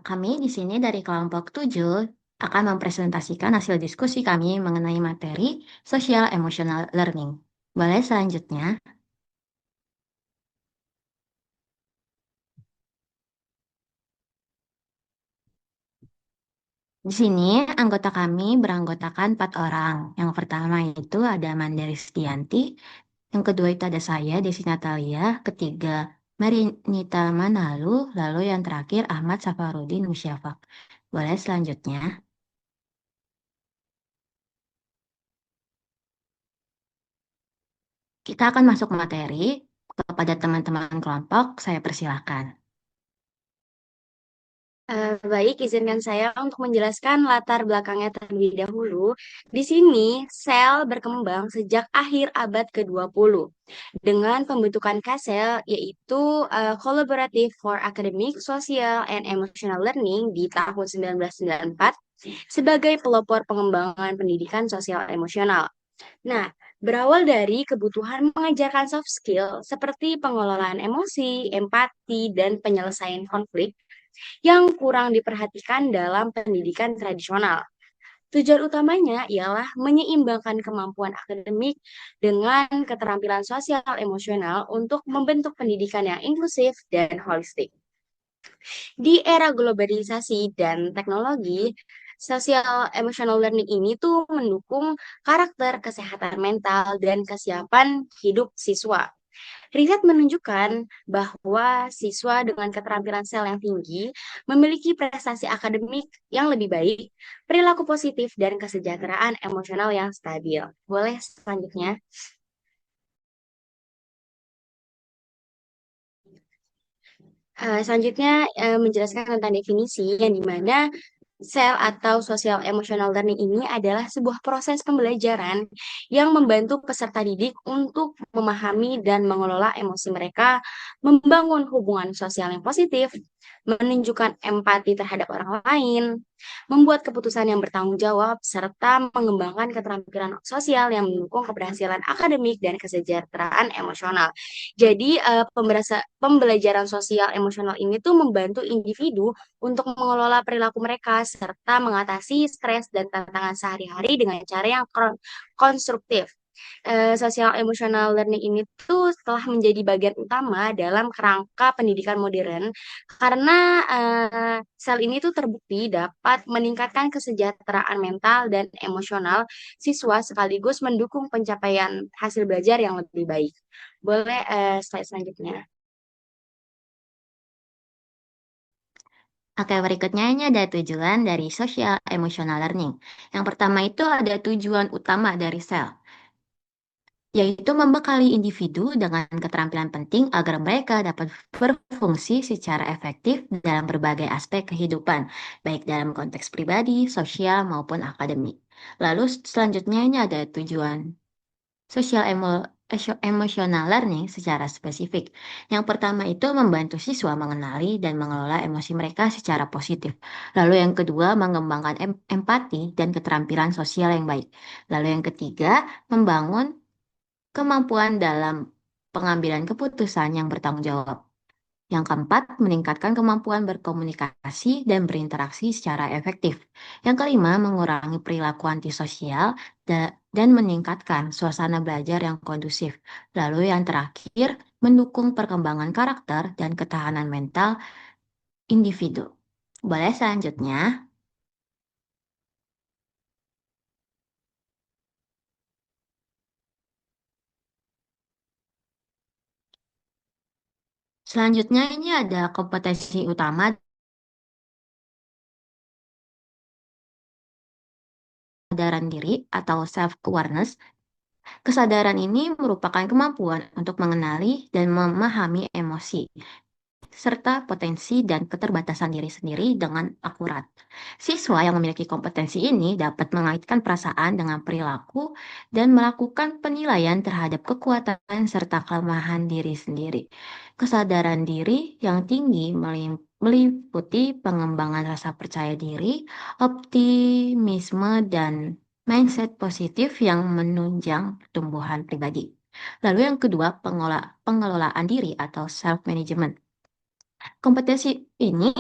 Kami di sini dari kelompok 7 akan mempresentasikan hasil diskusi kami mengenai materi Social Emotional Learning. Boleh selanjutnya? Di sini anggota kami beranggotakan 4 orang. Yang pertama itu ada Mandari Setianti, yang kedua itu ada saya, Desi Natalia, ketiga Marinita Manalu, lalu yang terakhir Ahmad Safarudin Musyafak. Boleh selanjutnya? Kita akan masuk materi. Kepada teman-teman kelompok, saya persilahkan. Baik, izinkan saya untuk menjelaskan latar belakangnya terlebih dahulu. Di sini, sel berkembang sejak akhir abad ke-20 dengan pembentukan KSEL, yaitu Collaborative for Academic, Social, and Emotional Learning di tahun 1994 sebagai pelopor pengembangan pendidikan sosial emosional. Nah, berawal dari kebutuhan mengajarkan soft skill seperti pengelolaan emosi, empati, dan penyelesaian konflik yang kurang diperhatikan dalam pendidikan tradisional. Tujuan utamanya ialah menyeimbangkan kemampuan akademik dengan keterampilan sosial emosional untuk membentuk pendidikan yang inklusif dan holistik. Di era globalisasi dan teknologi, social emotional learning ini tuh mendukung karakter, kesehatan mental, dan kesiapan hidup siswa. Riset menunjukkan bahwa siswa dengan keterampilan sel yang tinggi memiliki prestasi akademik yang lebih baik, perilaku positif, dan kesejahteraan emosional yang stabil. Boleh selanjutnya? Selanjutnya menjelaskan tentang definisi yang dimana sel atau social emotional learning ini adalah sebuah proses pembelajaran yang membantu peserta didik untuk memahami dan mengelola emosi mereka, membangun hubungan sosial yang positif, menunjukkan empati terhadap orang lain, membuat keputusan yang bertanggung jawab, serta mengembangkan keterampilan sosial yang mendukung keberhasilan akademik dan kesejahteraan emosional. Jadi, pembelajaran sosial emosional ini tuh membantu individu untuk mengelola perilaku mereka serta mengatasi stres dan tantangan sehari-hari dengan cara yang konstruktif. Social emotional learning ini tuh telah menjadi bagian utama dalam kerangka pendidikan modern karena sel ini tuh terbukti dapat meningkatkan kesejahteraan mental dan emosional siswa sekaligus mendukung pencapaian hasil belajar yang lebih baik. Boleh slide selanjutnya. Oke, berikutnya ini ada tujuan dari social emotional learning. Yang pertama itu ada tujuan utama dari sel, yaitu membekali individu dengan keterampilan penting agar mereka dapat berfungsi secara efektif dalam berbagai aspek kehidupan, baik dalam konteks pribadi, sosial, maupun akademik. Lalu selanjutnya ini ada tujuan emotional learning secara spesifik. Yang pertama itu membantu siswa mengenali dan mengelola emosi mereka secara positif. Lalu yang kedua mengembangkan empati dan keterampilan sosial yang baik. Lalu yang ketiga membangun kemampuan dalam pengambilan keputusan yang bertanggung jawab. Yang keempat, meningkatkan kemampuan berkomunikasi dan berinteraksi secara efektif. Yang kelima, mengurangi perilaku antisosial dan meningkatkan suasana belajar yang kondusif. Lalu yang terakhir, mendukung perkembangan karakter dan ketahanan mental individu. Boleh selanjutnya? Selanjutnya ini ada kompetensi utama kesadaran diri atau self-awareness. Kesadaran ini merupakan kemampuan untuk mengenali dan memahami emosi, serta potensi dan keterbatasan diri sendiri dengan akurat. Siswa yang memiliki kompetensi ini dapat mengaitkan perasaan dengan perilaku dan melakukan penilaian terhadap kekuatan serta kelemahan diri sendiri. Kesadaran diri yang tinggi meliputi pengembangan rasa percaya diri, optimisme, dan mindset positif yang menunjang pertumbuhan pribadi. Lalu yang kedua, pengelolaan diri atau self-management. Kompetensi ini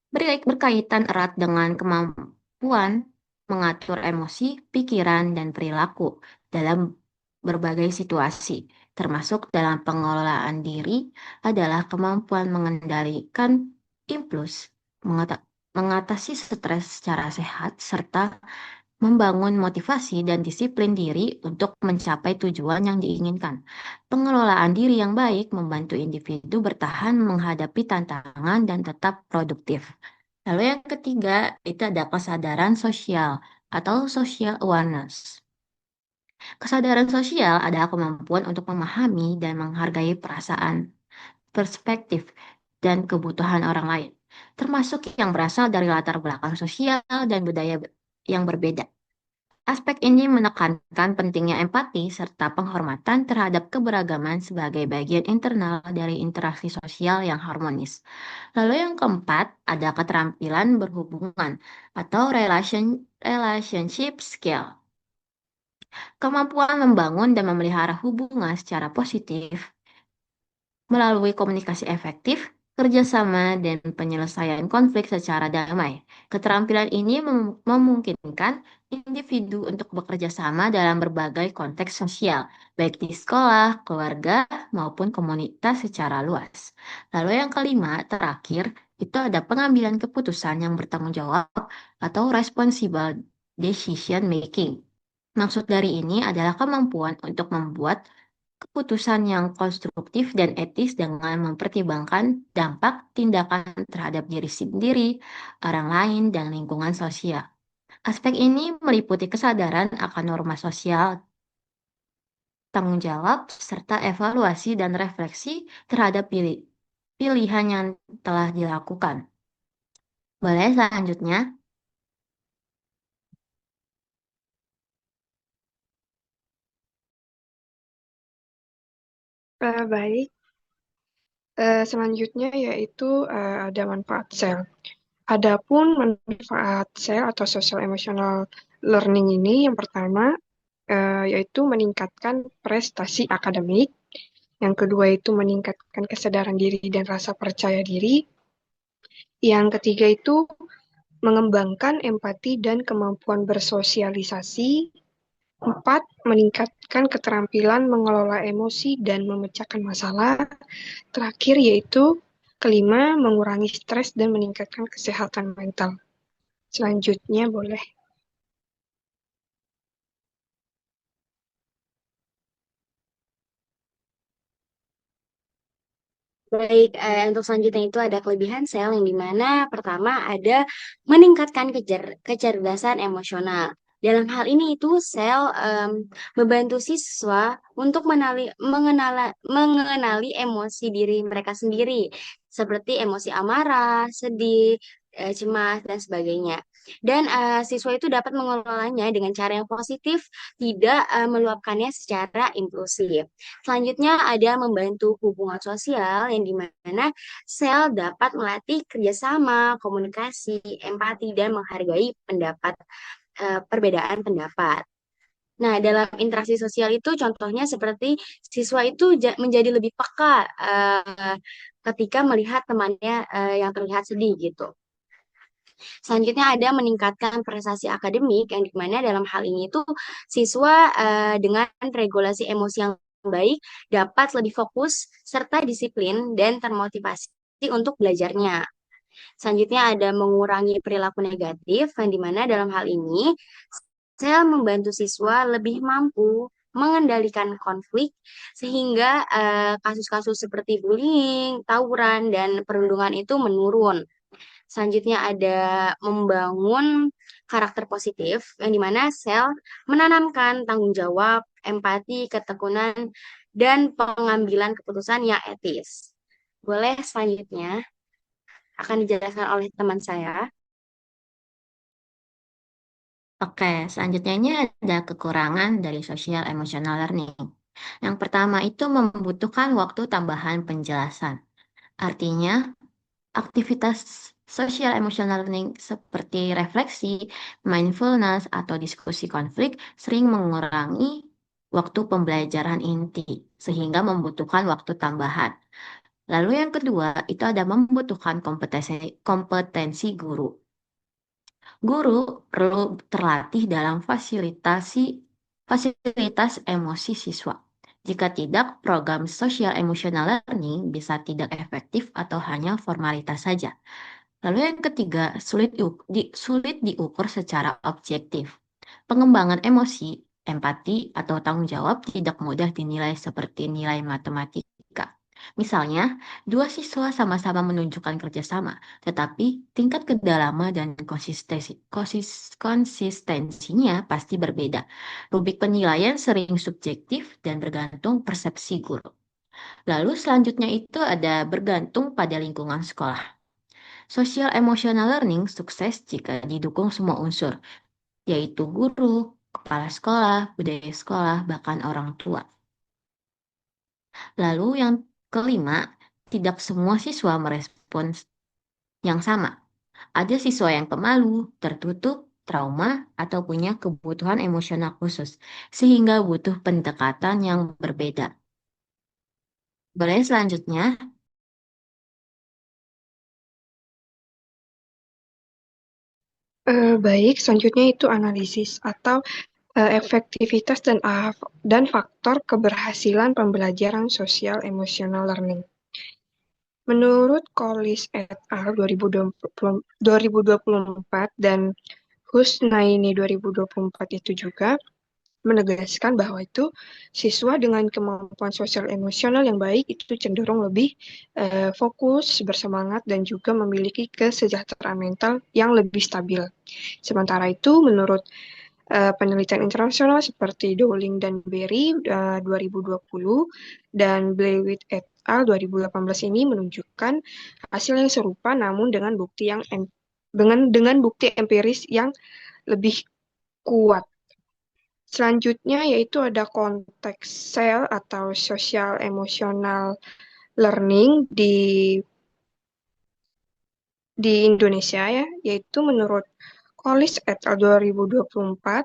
berkaitan erat dengan kemampuan mengatur emosi, pikiran, dan perilaku dalam berbagai situasi, termasuk dalam pengelolaan diri adalah kemampuan mengendalikan impuls, mengatasi stres secara sehat, serta membangun motivasi dan disiplin diri untuk mencapai tujuan yang diinginkan. Pengelolaan diri yang baik membantu individu bertahan menghadapi tantangan dan tetap produktif. Lalu yang ketiga, itu ada kesadaran sosial atau social awareness. Kesadaran sosial adalah kemampuan untuk memahami dan menghargai perasaan, perspektif, dan kebutuhan orang lain, termasuk yang berasal dari latar belakang sosial dan budaya yang berbeda. Aspek ini menekankan pentingnya empati serta penghormatan terhadap keberagaman sebagai bagian internal dari interaksi sosial yang harmonis. Lalu yang keempat, ada keterampilan berhubungan atau relationship skill. Kemampuan membangun dan memelihara hubungan secara positif melalui komunikasi efektif, kerjasama, dan penyelesaian konflik secara damai. Keterampilan ini memungkinkan individu untuk bekerja sama dalam berbagai konteks sosial, baik di sekolah, keluarga, maupun komunitas secara luas. Lalu yang kelima, terakhir, itu ada pengambilan keputusan yang bertanggung jawab atau responsible decision making. Maksud dari ini adalah kemampuan untuk membuat keputusan yang konstruktif dan etis dengan mempertimbangkan dampak tindakan terhadap diri sendiri, orang lain, dan lingkungan sosial. Aspek ini meliputi kesadaran akan norma sosial, tanggung jawab, serta evaluasi dan refleksi terhadap pilihan yang telah dilakukan. Boleh selanjutnya? Baik, selanjutnya yaitu ada manfaat sel. Adapun manfaat sel atau social emotional learning ini yang pertama yaitu meningkatkan prestasi akademik, yang kedua itu meningkatkan kesadaran diri dan rasa percaya diri, yang ketiga itu mengembangkan empati dan kemampuan bersosialisasi, empat, meningkatkan keterampilan mengelola emosi dan memecahkan masalah. Terakhir yaitu kelima, mengurangi stres dan meningkatkan kesehatan mental. Selanjutnya boleh. Baik, untuk selanjutnya itu ada kelebihan sel yang dimana pertama ada meningkatkan kecerdasan emosional. Dalam hal ini itu sel membantu siswa untuk mengenali emosi diri mereka sendiri, seperti emosi amarah, sedih, cemas, dan sebagainya. Dan siswa itu dapat mengelolanya dengan cara yang positif, tidak meluapkannya secara impulsif. Selanjutnya ada membantu hubungan sosial yang dimana sel dapat melatih kerjasama, komunikasi, empati, dan menghargai perbedaan pendapat. Nah, dalam interaksi sosial itu contohnya seperti siswa itu menjadi lebih peka ketika melihat temannya yang terlihat sedih gitu. Selanjutnya ada meningkatkan prestasi akademik yang dimana dalam hal ini tuh siswa dengan regulasi emosi yang baik dapat lebih fokus serta disiplin dan termotivasi untuk belajarnya. Selanjutnya ada mengurangi perilaku negatif yang dimana dalam hal ini saya membantu siswa lebih mampu mengendalikan konflik sehingga kasus-kasus seperti bullying, tawuran, dan perundungan itu menurun. Selanjutnya ada membangun karakter positif, yang dimana sel menanamkan tanggung jawab, empati, ketekunan, dan pengambilan keputusan yang etis. Boleh selanjutnya akan dijelaskan oleh teman saya. Oke, selanjutnya ini ada kekurangan dari social emotional learning. Yang pertama itu membutuhkan waktu tambahan penjelasan. Artinya, aktivitas social emotional learning seperti refleksi, mindfulness, atau diskusi konflik sering mengurangi waktu pembelajaran inti, sehingga membutuhkan waktu tambahan. Lalu yang kedua, itu ada membutuhkan kompetensi guru. Guru perlu terlatih dalam fasilitas emosi siswa. Jika tidak, program social emotional learning bisa tidak efektif atau hanya formalitas saja. Lalu yang ketiga, sulit diukur secara objektif. Pengembangan emosi, empati, atau tanggung jawab tidak mudah dinilai seperti nilai matematika. Misalnya, dua siswa sama-sama menunjukkan kerjasama, tetapi tingkat kedalaman dan konsistensinya pasti berbeda. Rubrik penilaian sering subjektif dan bergantung persepsi guru. Lalu selanjutnya itu ada bergantung pada lingkungan sekolah. Social emotional learning sukses jika didukung semua unsur, yaitu guru, kepala sekolah, budaya sekolah, bahkan orang tua. Lalu yang kelima, tidak semua siswa merespons yang sama. Ada siswa yang pemalu, tertutup, trauma, atau punya kebutuhan emosional khusus, sehingga butuh pendekatan yang berbeda. Boleh selanjutnya? Baik, selanjutnya itu analisis atau efektivitas dan faktor keberhasilan pembelajaran sosial emosional learning. Menurut Collis et al. 2024 dan Husnaini 2024 itu juga menegaskan bahwa itu siswa dengan kemampuan sosial emosional yang baik itu cenderung lebih fokus, bersemangat, dan juga memiliki kesejahteraan mental yang lebih stabil. Sementara itu, menurut penelitian internasional seperti Dowling dan Berry 2020 dan Blewett et al. 2018 ini menunjukkan hasil yang serupa namun dengan bukti empiris yang lebih kuat. Selanjutnya yaitu ada konteks SEL atau social emotional learning di Indonesia ya, yaitu menurut Collis et al. 2024,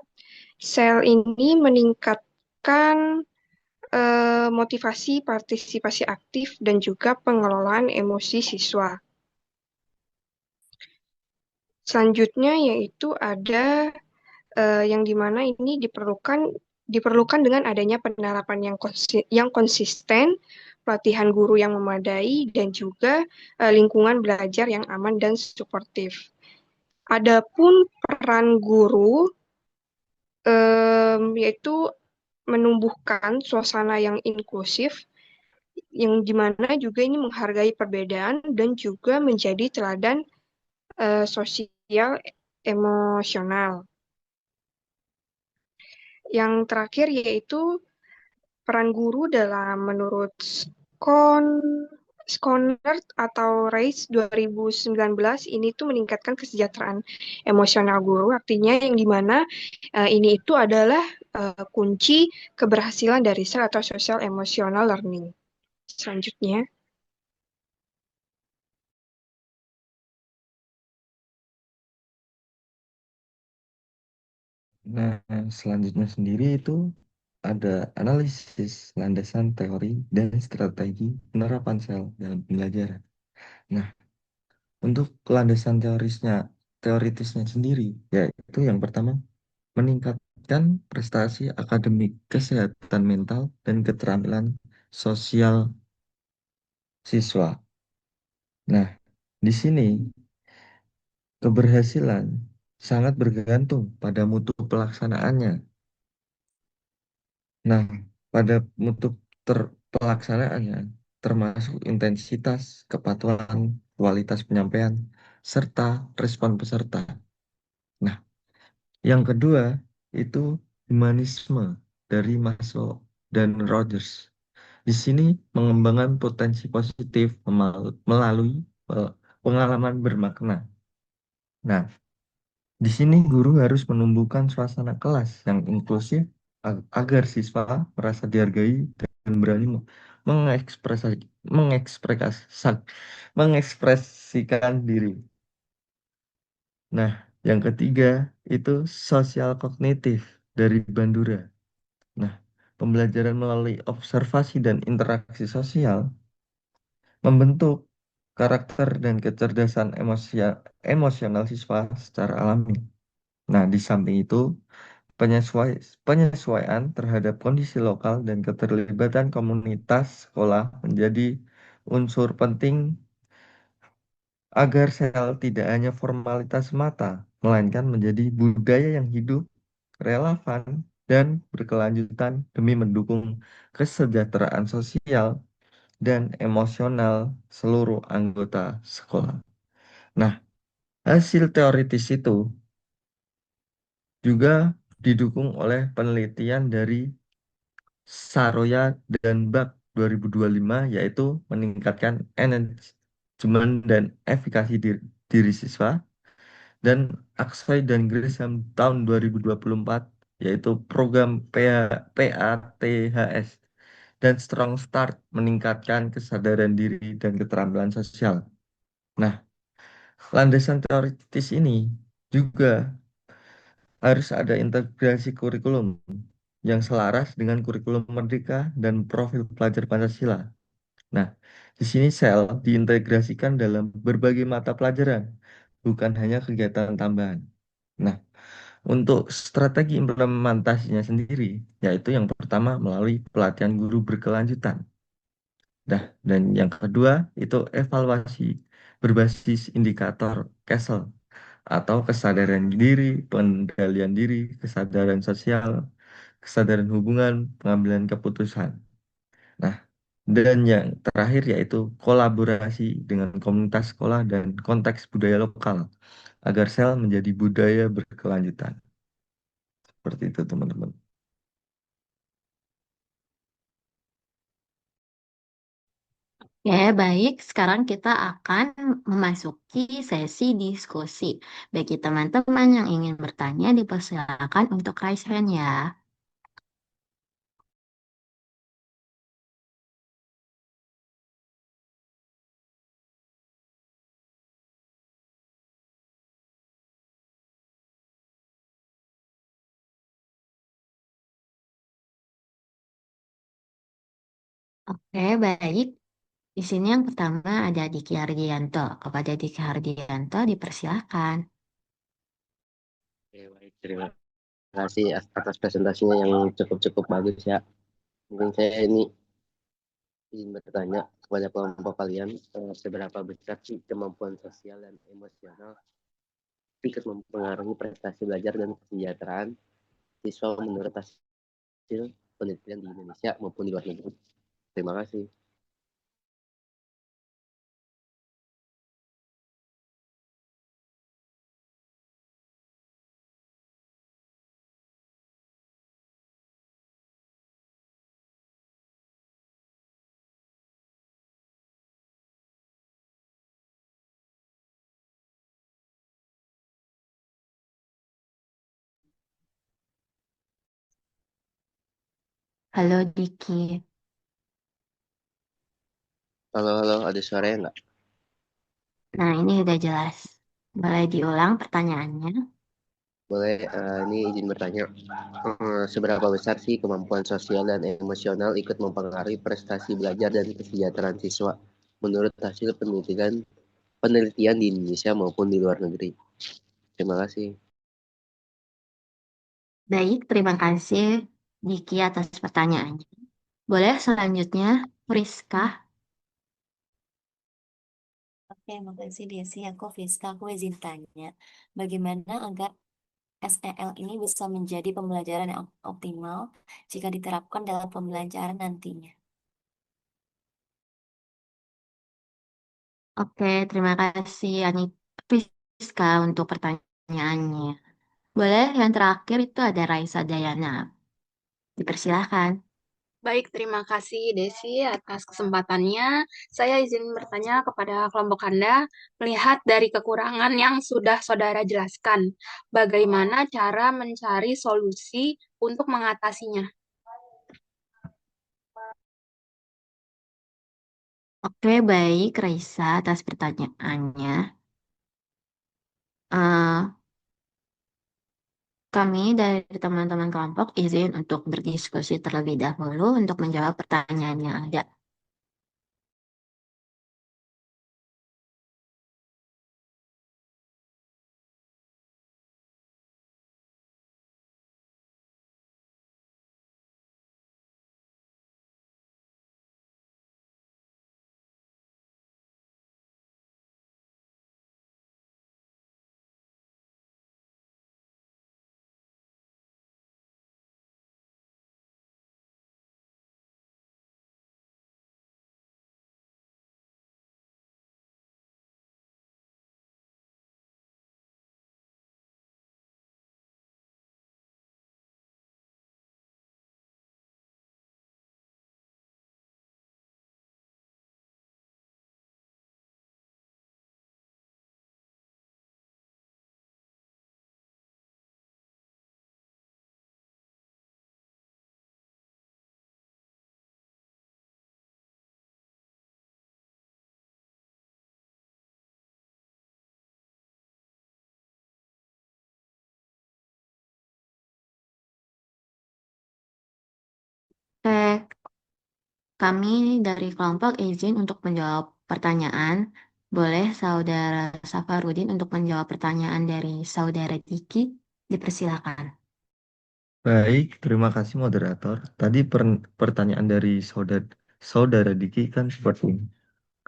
SEL ini meningkatkan motivasi partisipasi aktif dan juga pengelolaan emosi siswa. Selanjutnya yaitu ada yang dimana ini diperlukan dengan adanya penerapan yang konsisten, pelatihan guru yang memadai, dan juga lingkungan belajar yang aman dan suportif. Adapun peran guru yaitu menumbuhkan suasana yang inklusif, yang dimana juga ini menghargai perbedaan dan juga menjadi teladan sosial emosional. Yang terakhir yaitu peran guru dalam menurut Skonert atau RACE 2019 ini tuh meningkatkan kesejahteraan emosional guru, artinya yang dimana ini itu adalah kunci keberhasilan dari SEL atau social emotional learning. Selanjutnya, Nah, selanjutnya sendiri itu ada analisis landasan teori dan strategi penerapan sel dalam pembelajaran. Nah, untuk landasan teoritisnya sendiri, yaitu yang pertama, meningkatkan prestasi akademik, kesehatan mental, dan keterampilan sosial siswa. Nah, di sini keberhasilan sangat bergantung pada mutu pelaksanaannya. Nah, pada mutu pelaksanaannya, termasuk intensitas, kepatuhan, kualitas penyampaian, serta respon peserta. Nah, yang kedua itu humanisme dari Maslow dan Rogers. Di sini mengembangkan potensi positif melalui pengalaman bermakna. Nah, di sini guru harus menumbuhkan suasana kelas yang inklusif agar siswa merasa dihargai dan berani mengekspresikan diri. Nah, yang ketiga itu sosial kognitif dari Bandura. Nah, pembelajaran melalui observasi dan interaksi sosial membentuk karakter dan kecerdasan emosional siswa secara alami. Nah, di samping itu, penyesuaian terhadap kondisi lokal dan keterlibatan komunitas sekolah menjadi unsur penting agar sel tidak hanya formalitas semata, melainkan menjadi budaya yang hidup, relevan, dan berkelanjutan demi mendukung kesejahteraan sosial dan emosional seluruh anggota sekolah. Nah, hasil teoritis itu juga didukung oleh penelitian dari Saroya dan Bak 2025, yaitu meningkatkan engagement dan efikasi diri siswa, dan Aksoy dan Grisham tahun 2024, yaitu program PATHS dan Strong Start meningkatkan kesadaran diri dan keterampilan sosial. Nah, landasan teoritis ini juga harus ada integrasi kurikulum yang selaras dengan kurikulum Merdeka dan profil pelajar Pancasila. Nah, di sini sel diintegrasikan dalam berbagai mata pelajaran, bukan hanya kegiatan tambahan. Nah, untuk strategi implementasinya sendiri, yaitu yang pertama melalui pelatihan guru berkelanjutan. Nah, dan yang kedua itu evaluasi berbasis indikator CASEL atau kesadaran diri, pengendalian diri, kesadaran sosial, kesadaran hubungan, pengambilan keputusan. Nah, dan yang terakhir yaitu kolaborasi dengan komunitas sekolah dan konteks budaya lokal agar sel menjadi budaya berkelanjutan. Seperti itu, teman-teman. Ya, baik. Sekarang kita akan memasuki sesi diskusi. Bagi teman-teman yang ingin bertanya, dipersilakan untuk raise hand ya. Oke, baik. Di sini yang pertama ada Diki Hardianto. Kepada Diki Hardianto, dipersilakan. Oke, baik. Terima kasih atas presentasinya yang cukup-cukup bagus ya. Mungkin saya ini ingin bertanya kepada kelompok kalian, seberapa besar sih kemampuan sosial dan emosional ikut mempengaruhi prestasi belajar dan kesejahteraan siswa menurut hasil penelitian di Indonesia maupun di luar negeri. Terima kasih. Halo Diki. Halo, halo, ada suaranya nggak? Nah, ini udah jelas. Boleh diulang pertanyaannya? Boleh, ini izin bertanya, seberapa besar sih kemampuan sosial dan emosional ikut mempengaruhi prestasi belajar dan kesejahteraan siswa menurut hasil penelitian di Indonesia maupun di luar negeri? Terima kasih. Baik, terima kasih Diki atas pertanyaannya. Boleh selanjutnya, Friska. Oke, makasih Desi. Aku Fiska, aku izin tanya, bagaimana agar SEL ini bisa menjadi pembelajaran yang optimal jika diterapkan dalam pembelajaran nantinya? Oke, terima kasih Ani Friska untuk pertanyaannya. Boleh yang terakhir itu ada Raisa Dayana. Dipersilahkan. Baik, terima kasih Desi atas kesempatannya. Saya izin bertanya kepada kelompok Anda, melihat dari kekurangan yang sudah saudara jelaskan, bagaimana cara mencari solusi untuk mengatasinya? Oke, baik Raisa atas pertanyaannya. Eh, Kami dari teman-teman kelompok izin untuk berdiskusi terlebih dahulu untuk menjawab pertanyaan yang ada. Kami dari kelompok izin untuk menjawab pertanyaan. Boleh Saudara Safarudin untuk menjawab pertanyaan dari Saudara Diki? Dipersilakan. Baik, terima kasih moderator. Tadi pertanyaan dari saudara Diki kan seperti ini.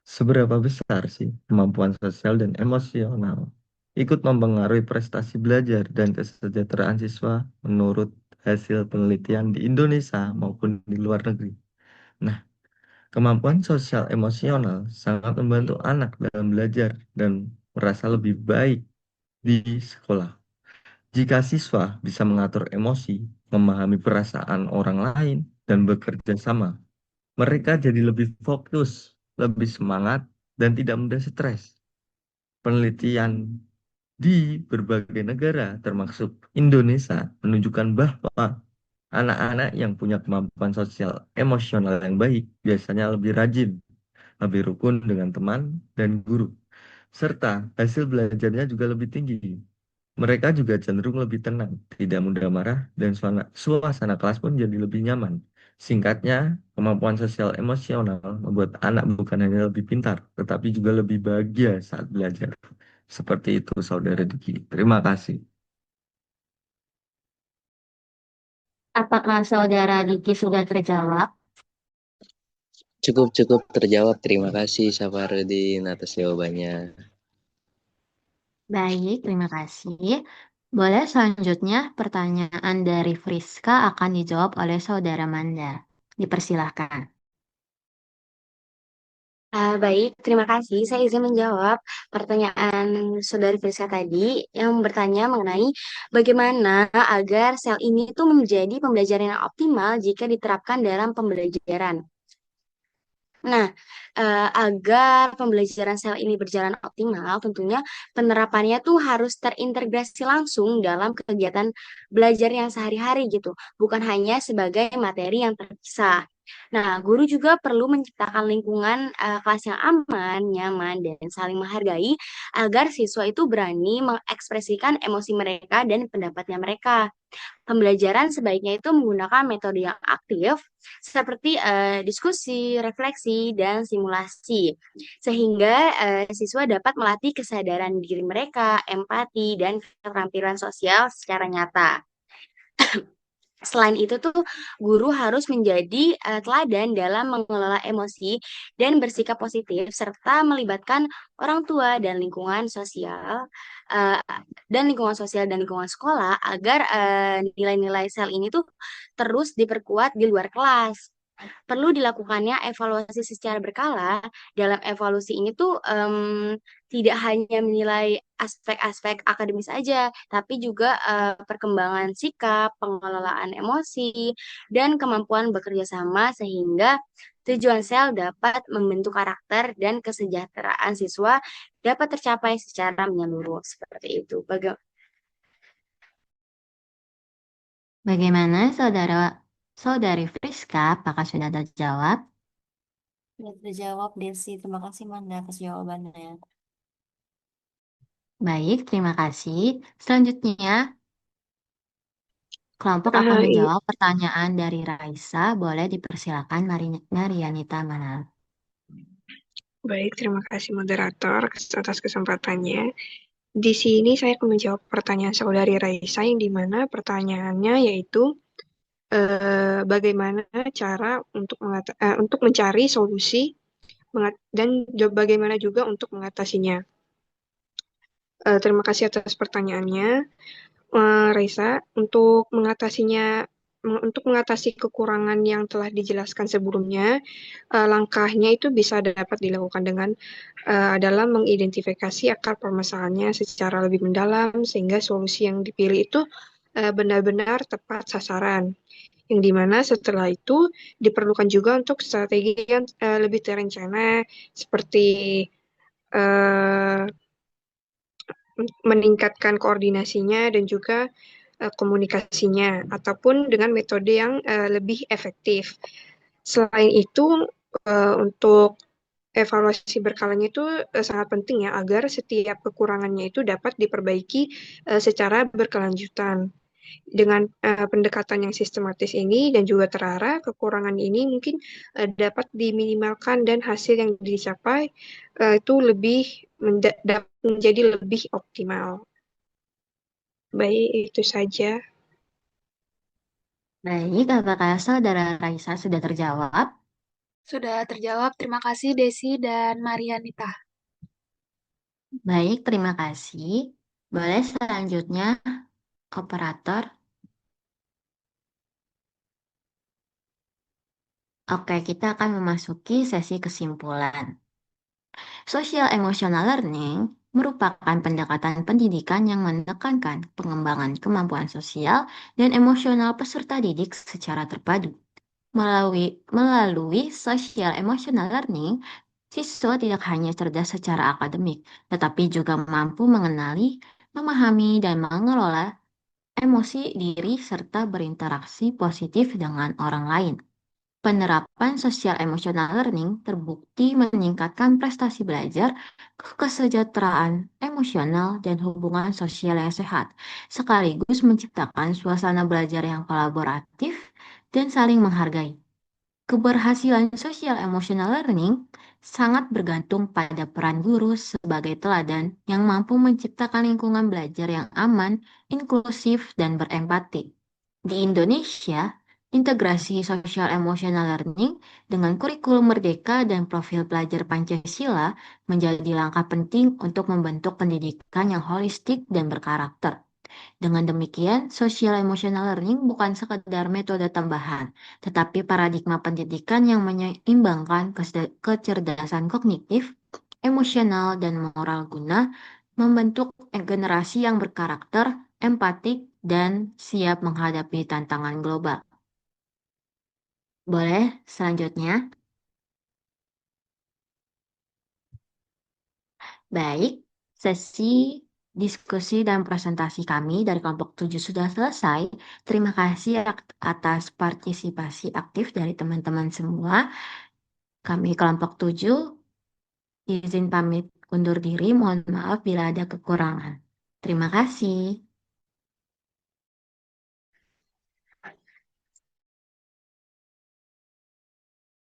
Seberapa besar sih kemampuan sosial dan emosional ikut mempengaruhi prestasi belajar dan kesejahteraan siswa menurut hasil penelitian di Indonesia maupun di luar negeri? Nah, kemampuan sosial emosional sangat membantu anak dalam belajar dan merasa lebih baik di sekolah. Jika siswa bisa mengatur emosi, memahami perasaan orang lain, dan bekerja sama, mereka jadi lebih fokus, lebih semangat, dan tidak mudah stres. Penelitian di berbagai negara, termasuk Indonesia, menunjukkan bahwa anak-anak yang punya kemampuan sosial emosional yang baik biasanya lebih rajin, lebih rukun dengan teman dan guru, serta hasil belajarnya juga lebih tinggi. Mereka juga cenderung lebih tenang, tidak mudah marah, dan suasana kelas pun jadi lebih nyaman. Singkatnya, kemampuan sosial emosional membuat anak bukan hanya lebih pintar, tetapi juga lebih bahagia saat belajar. Seperti itu, Saudara Diki. Terima kasih. Apakah Saudara Diki sudah terjawab? Cukup terjawab. Terima kasih Safarudin atas jawabannya. Baik, terima kasih. Boleh selanjutnya pertanyaan dari Friska akan dijawab oleh Saudara Manda. Dipersilahkan. Baik, terima kasih. Saya izin menjawab pertanyaan Saudari Friska tadi yang bertanya mengenai bagaimana agar sel ini itu menjadi pembelajaran yang optimal jika diterapkan dalam pembelajaran. Nah, agar pembelajaran sel ini berjalan optimal, tentunya penerapannya tuh harus terintegrasi langsung dalam kegiatan belajar yang sehari-hari gitu, bukan hanya sebagai materi yang terpisah. Nah, guru juga perlu menciptakan lingkungan kelas yang aman, nyaman, dan saling menghargai agar siswa itu berani mengekspresikan emosi mereka dan pendapatnya mereka. Pembelajaran sebaiknya itu menggunakan metode yang aktif seperti diskusi, refleksi, dan simulasi, sehingga siswa dapat melatih kesadaran diri mereka, empati, dan keterampilan sosial secara nyata. Selain itu tuh guru harus menjadi teladan dalam mengelola emosi dan bersikap positif serta melibatkan orang tua eh, dan lingkungan sekolah agar nilai-nilai sel ini tuh terus diperkuat di luar kelas. Perlu dilakukannya evaluasi secara berkala. Dalam evaluasi ini tuh tidak hanya menilai aspek-aspek akademis aja, tapi juga perkembangan sikap, pengelolaan emosi, dan kemampuan bekerja sama sehingga tujuan sel dapat membentuk karakter dan kesejahteraan siswa dapat tercapai secara menyeluruh. Seperti itu. Bagaimana Saudari Friska? Apakah sudah terjawab? Sudah terjawab, Desi. Terima kasih, Manda, atas jawabannya. Baik, terima kasih. Selanjutnya, kelompok akan Iya, menjawab pertanyaan dari Raisa. Boleh dipersilakan Marianita Manal. baik, terima kasih moderator atas kesempatannya. Di sini saya akan menjawab pertanyaan saudari Raisa yang di mana pertanyaannya yaitu bagaimana cara untuk mencari solusi dan bagaimana juga untuk mengatasinya. Terima kasih atas pertanyaannya, Raisa. Untuk mengatasi kekurangan yang telah dijelaskan sebelumnya, langkahnya itu bisa dapat dilakukan dengan adalah mengidentifikasi akar permasalahannya secara lebih mendalam sehingga solusi yang dipilih itu benar-benar tepat sasaran. Yang dimana setelah itu diperlukan juga untuk strategi yang lebih terencana seperti eh, meningkatkan koordinasinya dan juga komunikasinya ataupun dengan metode yang lebih efektif. Selain itu, untuk evaluasi berkalanya itu sangat penting ya agar setiap kekurangannya itu dapat diperbaiki secara berkelanjutan. Dengan pendekatan yang sistematis ini dan juga terarah, kekurangan ini mungkin dapat diminimalkan dan hasil yang dicapai itu dapat menjadi lebih optimal. Baik, itu saja. Baik, apakah saudara Raisa sudah terjawab? Sudah terjawab. Terima kasih Desi dan Marianita. Baik, terima kasih. Boleh selanjutnya, operator. Oke, kita akan memasuki sesi kesimpulan. Social emotional learning merupakan pendekatan pendidikan yang menekankan pengembangan kemampuan sosial dan emosional peserta didik secara terpadu. Melalui social emotional learning, siswa tidak hanya cerdas secara akademik, tetapi juga mampu mengenali, memahami, dan mengelola emosi diri serta berinteraksi positif dengan orang lain. Penerapan social emotional learning terbukti meningkatkan prestasi belajar, kesejahteraan emosional, dan hubungan sosial yang sehat, sekaligus menciptakan suasana belajar yang kolaboratif dan saling menghargai. Keberhasilan social emotional learning sangat bergantung pada peran guru sebagai teladan yang mampu menciptakan lingkungan belajar yang aman, inklusif, dan berempati. Di Indonesia, integrasi social emotional learning dengan kurikulum merdeka dan profil pelajar Pancasila menjadi langkah penting untuk membentuk pendidikan yang holistik dan berkarakter. Dengan demikian, social emotional learning bukan sekedar metode tambahan, tetapi paradigma pendidikan yang menyeimbangkan kecerdasan kognitif, emosional, dan moral guna membentuk generasi yang berkarakter, empatik, dan siap menghadapi tantangan global. Boleh selanjutnya? Baik, sesi diskusi dan presentasi kami dari kelompok 7 sudah selesai. Terima kasih atas partisipasi aktif dari teman-teman semua. Kami kelompok 7 izin pamit undur diri. Mohon maaf bila ada kekurangan. Terima kasih.